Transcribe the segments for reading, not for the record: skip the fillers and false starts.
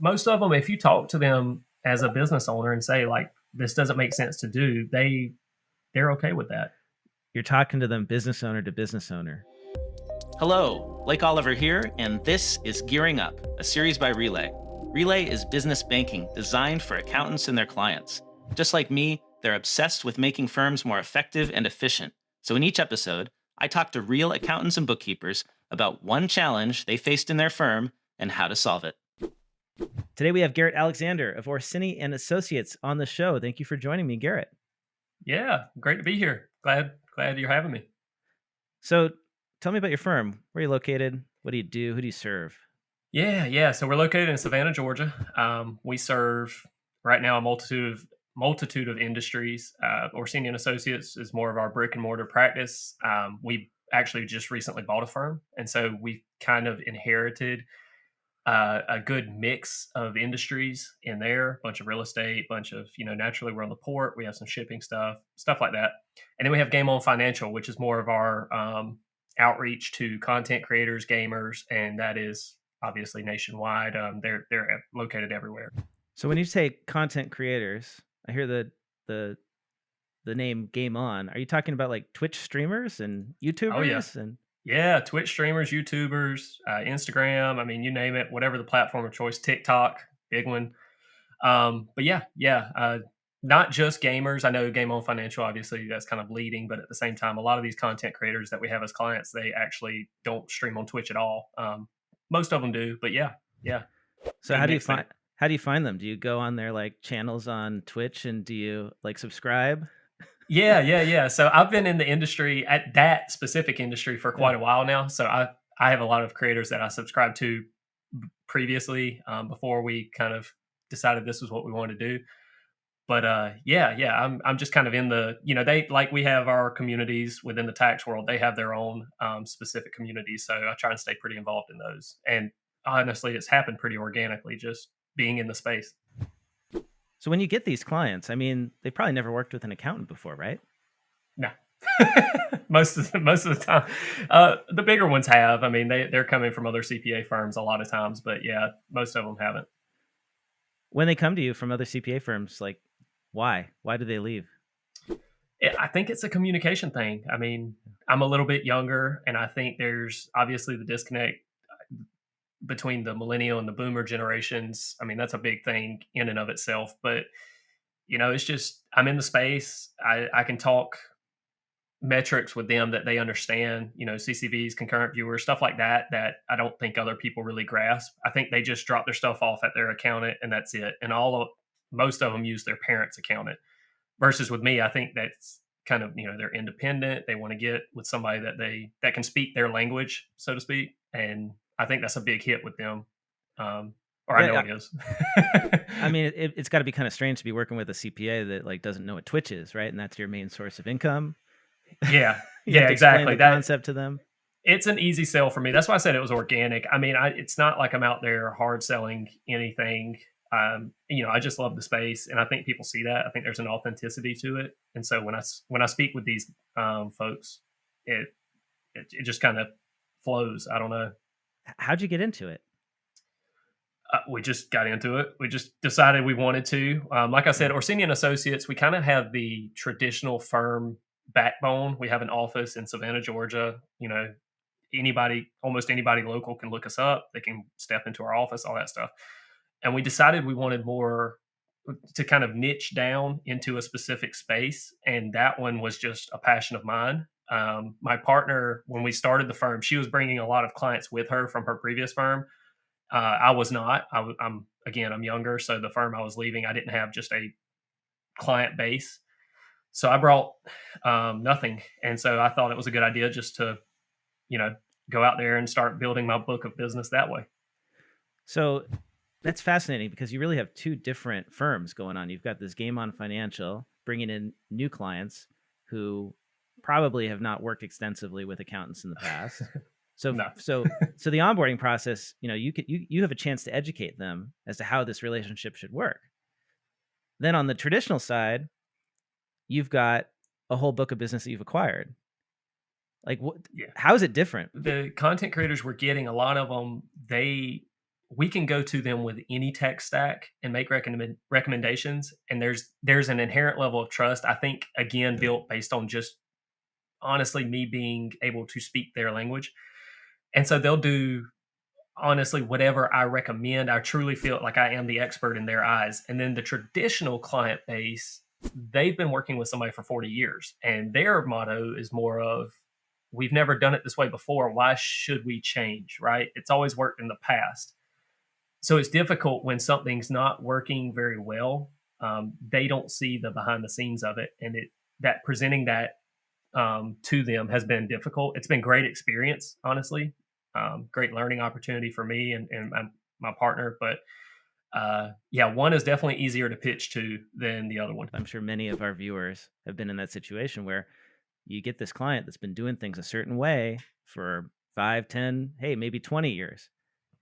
most of them, if you talk to them as a business owner and say like, this doesn't make sense to do, they're okay with that. You're talking to them business owner to business owner. Hello, Blake Oliver here, and this is Gearing Up, a series by Relay. Relay is business banking designed for accountants and their clients. Just like me, they're obsessed with making firms more effective and efficient. So in each episode, I talk to real accountants and bookkeepers about one challenge they faced in their firm and how to solve it. Today we have Garrett Alexander of Orsini Associates on the show. Thank you for joining me, Garrett. Yeah, great to be here. Glad you're having me. So tell me about your firm. Where are you located? What do you do? Who do you serve? Yeah. So we're located in Savannah, Georgia. We serve right now a multitude of industries. Orsini Associates is more of our brick and mortar practice. We actually just recently bought a firm, and so we kind of inherited a good mix of industries in there. A bunch of real estate, bunch of naturally we're on the port. We have some shipping stuff like that, and then we have Game On Financial, which is more of our outreach to content creators, gamers, and that is obviously nationwide. They're located everywhere. So when you say content creators, I hear the name Game On. Are you talking about like Twitch streamers and YouTubers? Oh, yeah. Twitch streamers, YouTubers, Instagram. I mean, you name it, whatever the platform of choice. TikTok, big one. But not just gamers. I know Game On Financial, obviously, that's kind of leading, but at the same time, a lot of these content creators that we have as clients, they actually don't stream on Twitch at all. Most of them do, but yeah. So how do you find them? Do you go on their like channels on Twitch and do you like subscribe? Yeah. So I've been in the industry, at that specific industry, for quite a while now. So I have a lot of creators that I subscribed to previously, before we kind of decided this was what we wanted to do. But I'm just kind of in the, they, like, we have our communities within the tax world. They have their own specific communities. So I try and stay pretty involved in those. And honestly, it's happened pretty organically, just being in the space. So when you get these clients, I mean, they probably never worked with an accountant before, right? No. most of the time. The bigger ones have. I mean, they're coming from other CPA firms a lot of times, but yeah, most of them haven't. When they come to you from other CPA firms, like, why do they leave? I think it's a communication thing. I mean, I'm a little bit younger, and I think there's obviously the disconnect between the millennial and the boomer generations. I mean, that's a big thing in and of itself, but it's just, I'm in the space. I can talk metrics with them that they understand, CCVs, concurrent viewers, stuff like that I don't think other people really grasp. I think they just drop their stuff off at their accountant and that's it. And most of them use their parents' accountant, versus with me, I think that's kind of, they're independent. They want to get with somebody that can speak their language, so to speak. And I think that's a big hit with them. I know it is. I mean, it's got to be kind of strange to be working with a CPA that like doesn't know what Twitch is, right? And that's your main source of income. Yeah, exactly. That concept to them. It's an easy sell for me. That's why I said it was organic. I mean, it's not like I'm out there hard selling anything. I just love the space, and I think people see that. I think there's an authenticity to it, and so when I speak with these folks, it just kind of flows. I don't know. How'd you get into it? We just got into it. We just decided we wanted to. Like I said, Orsini Associates, we kind of have the traditional firm backbone. We have an office in Savannah, Georgia. Almost anybody local can look us up. They can step into our office, all that stuff. And we decided we wanted more to kind of niche down into a specific space. And that one was just a passion of mine. My partner, when we started the firm, she was bringing a lot of clients with her from her previous firm. I was not. I'm younger. So the firm I was leaving, I didn't have just a client base. So I brought nothing. And so I thought it was a good idea just to, go out there and start building my book of business that way. So that's fascinating because you really have two different firms going on. You've got this Game On Financial bringing in new clients who probably have not worked extensively with accountants in the past. So the onboarding process, you have a chance to educate them as to how this relationship should work. Then on the traditional side, you've got a whole book of business that you've acquired. Like, how is it different? The content creators we're getting, a lot of them, they we can go to them with any tech stack and make recommendations. And there's an inherent level of trust, I think, again, built based on just honestly me being able to speak their language. And so they'll do honestly whatever I recommend. I truly feel like I am the expert in their eyes. And then the traditional client base, they've been working with somebody for 40 years. And their motto is more of, we've never done it this way before. Why should we change? Right? It's always worked in the past. So it's difficult when something's not working very well. They don't see the behind the scenes of it, and that presenting that to them has been difficult. It's been great experience, honestly, great learning opportunity for me and my partner. But yeah, one is definitely easier to pitch to than the other one. I'm sure many of our viewers have been in that situation where you get this client that's been doing things a certain way for 5, 10, hey, maybe 20 years.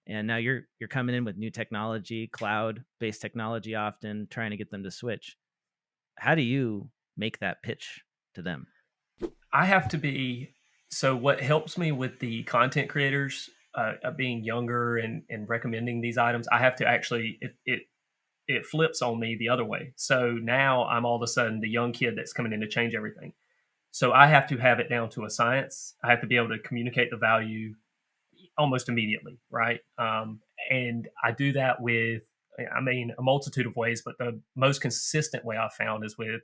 And now you're coming in with new technology, cloud-based technology, often trying to get them to switch. How do you make that pitch to them? I have to be, so what helps me with the content creators being younger and recommending these items, I have to actually, it flips on me the other way. So now I'm all of a sudden the young kid that's coming in to change everything. So I have to have it down to a science. I have to be able to communicate the value almost immediately, right? And I do that with, I mean, a multitude of ways, but the most consistent way I've found is with,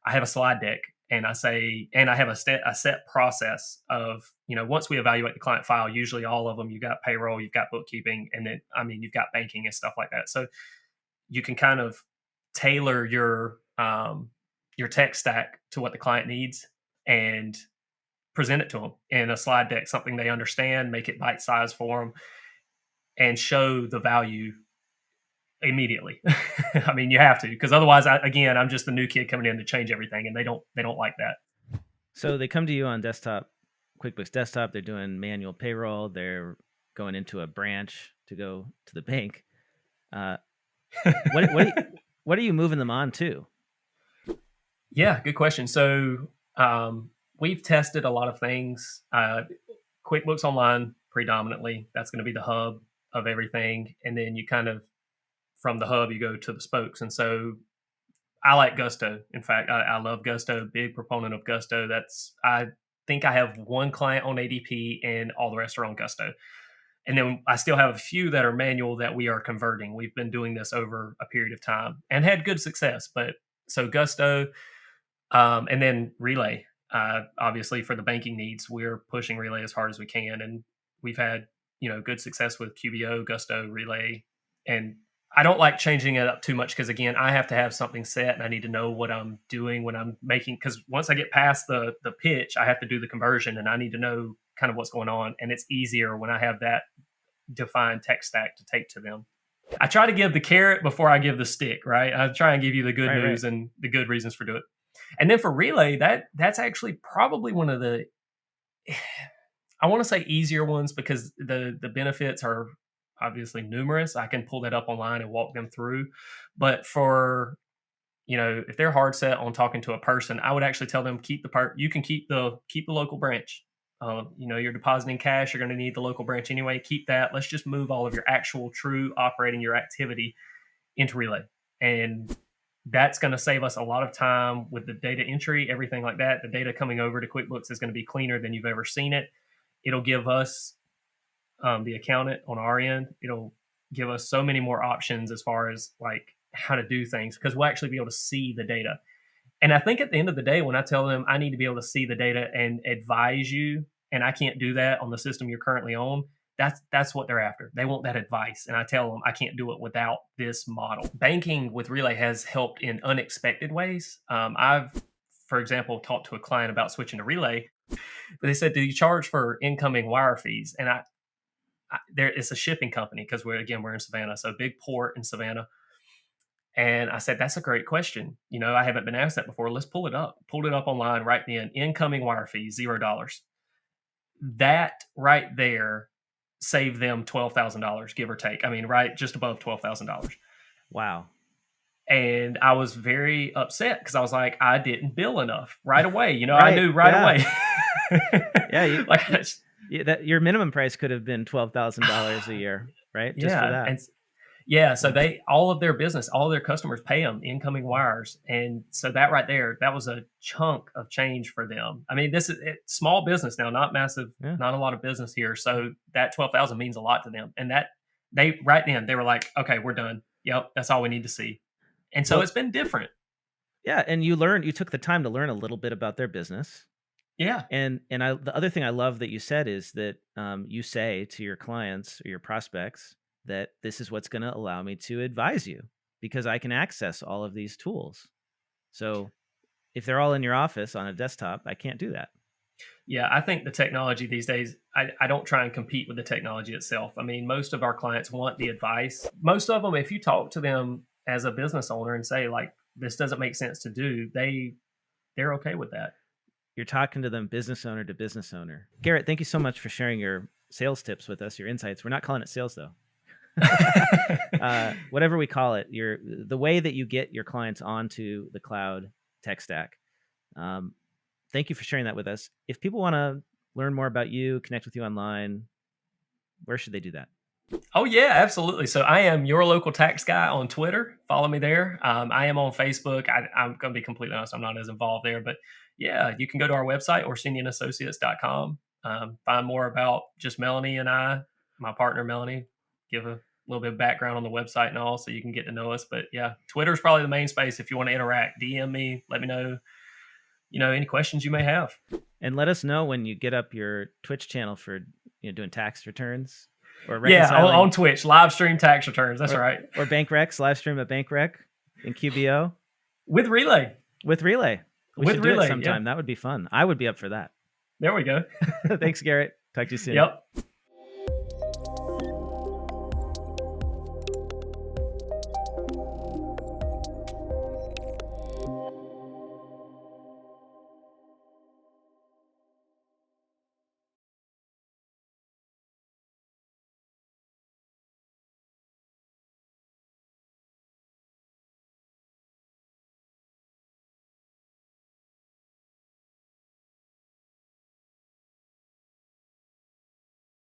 I have a slide deck and I say, and I have a set process of, once we evaluate the client file, usually all of them, you've got payroll, you've got bookkeeping, and then, you've got banking and stuff like that. So you can kind of tailor your tech stack to what the client needs and present it to them in a slide deck, something they understand, make it bite-sized for them, and show the value immediately. I mean, you have to, because otherwise, I'm just the new kid coming in to change everything, and they don't like that. So they come to you on desktop, QuickBooks Desktop. They're doing manual payroll. They're going into a branch to go to the bank. What are you moving them on to? Yeah, good question. So we've tested a lot of things. QuickBooks Online predominantly. That's going to be the hub of everything, and then you kind of, from the hub, you go to the spokes. And so I like Gusto. In fact, I love Gusto, big proponent of Gusto. I think I have one client on ADP and all the rest are on Gusto. And then I still have a few that are manual that we are converting. We've been doing this over a period of time and had good success. But so Gusto, and then Relay, obviously for the banking needs, we're pushing Relay as hard as we can. And we've had, good success with QBO, Gusto, Relay. And I don't like changing it up too much because, again, I have to have something set and I need to know what I'm doing when I'm making, because once I get past the pitch, I have to do the conversion and I need to know kind of what's going on. And it's easier when I have that defined tech stack to take to them. I try to give the carrot before I give the stick, right? I try and give you the good news and the good reasons for doing it. And then for Relay, that's actually probably one of the, I want to say easier ones because the benefits are obviously numerous. I can pull that up online and walk them through. But for, if they're hard set on talking to a person, I would actually tell them you can keep the local branch. You're depositing cash, you're going to need the local branch anyway. Keep that. Let's just move all of your actual true operating your activity into Relay. And that's going to save us a lot of time with the data entry, everything like that. The data coming over to QuickBooks is going to be cleaner than you've ever seen it. It'll give us, the accountant on our end, it'll give us so many more options as far as like how to do things because we'll actually be able to see the data. And I think at the end of the day, when I tell them I need to be able to see the data and advise you, and I can't do that on the system you're currently on, that's what they're after. They want that advice. And I tell them I can't do it without this model. Banking with Relay has helped in unexpected ways. I've, for example, talked to a client about switching to Relay, but they said, do you charge for incoming wire fees? And it's a shipping company because we're in Savannah, so big port in Savannah. And I said, that's a great question. I haven't been asked that before. Let's pull it up. Pulled it up online right then. Incoming wire fees, $0. That right there saved them $12,000, give or take. I mean, right, just above $12,000. Wow. And I was very upset because I was like, I didn't bill enough right away. I knew right away. Yeah, that your minimum price could have been $12,000 a year, right? Just for that. And yeah, so all of their business, all of their customers pay them incoming wires, and so that right there, that was a chunk of change for them. I mean, this is small business now, not massive, not a lot of business here. So that 12,000 means a lot to them, and that they right then they were like, okay, we're done. Yep, that's all we need to see. And so it's been different. Yeah, and you took the time to learn a little bit about their business. Yeah, and the other thing I love that you said is that you say to your clients or your prospects that this is what's going to allow me to advise you because I can access all of these tools. So if they're all in your office on a desktop, I can't do that. Yeah, I think the technology these days, I don't try and compete with the technology itself. I mean, most of our clients want the advice. Most of them, if you talk to them as a business owner and say, like, this doesn't make sense to do, they're okay with that. You're talking to them business owner to business owner. Garrett, thank you so much for sharing your sales tips with us, your insights. We're not calling it sales, though. Whatever we call it, the way that you get your clients onto the cloud tech stack. Thank you for sharing that with us. If people want to learn more about you, connect with you online, where should they do that? Oh, yeah, absolutely. So I am your local tax guy on Twitter. Follow me there. I am on Facebook. I'm going to be completely honest, I'm not as involved there. But yeah, you can go to our website, orsinianassociates.com. Find more about just Melanie and I, my partner, Melanie. Give a little bit of background on the website and all so you can get to know us. But yeah, Twitter is probably the main space if you want to interact. DM me. Let me know, any questions you may have. And let us know when you get up your Twitch channel for doing tax returns. Or on Twitch, live stream tax returns. That's right. Or bank recs, live stream a bank rec in QBO. With Relay. We should do it sometime. Yeah. That would be fun. I would be up for that. There we go. Thanks, Garrett. Talk to you soon. Yep.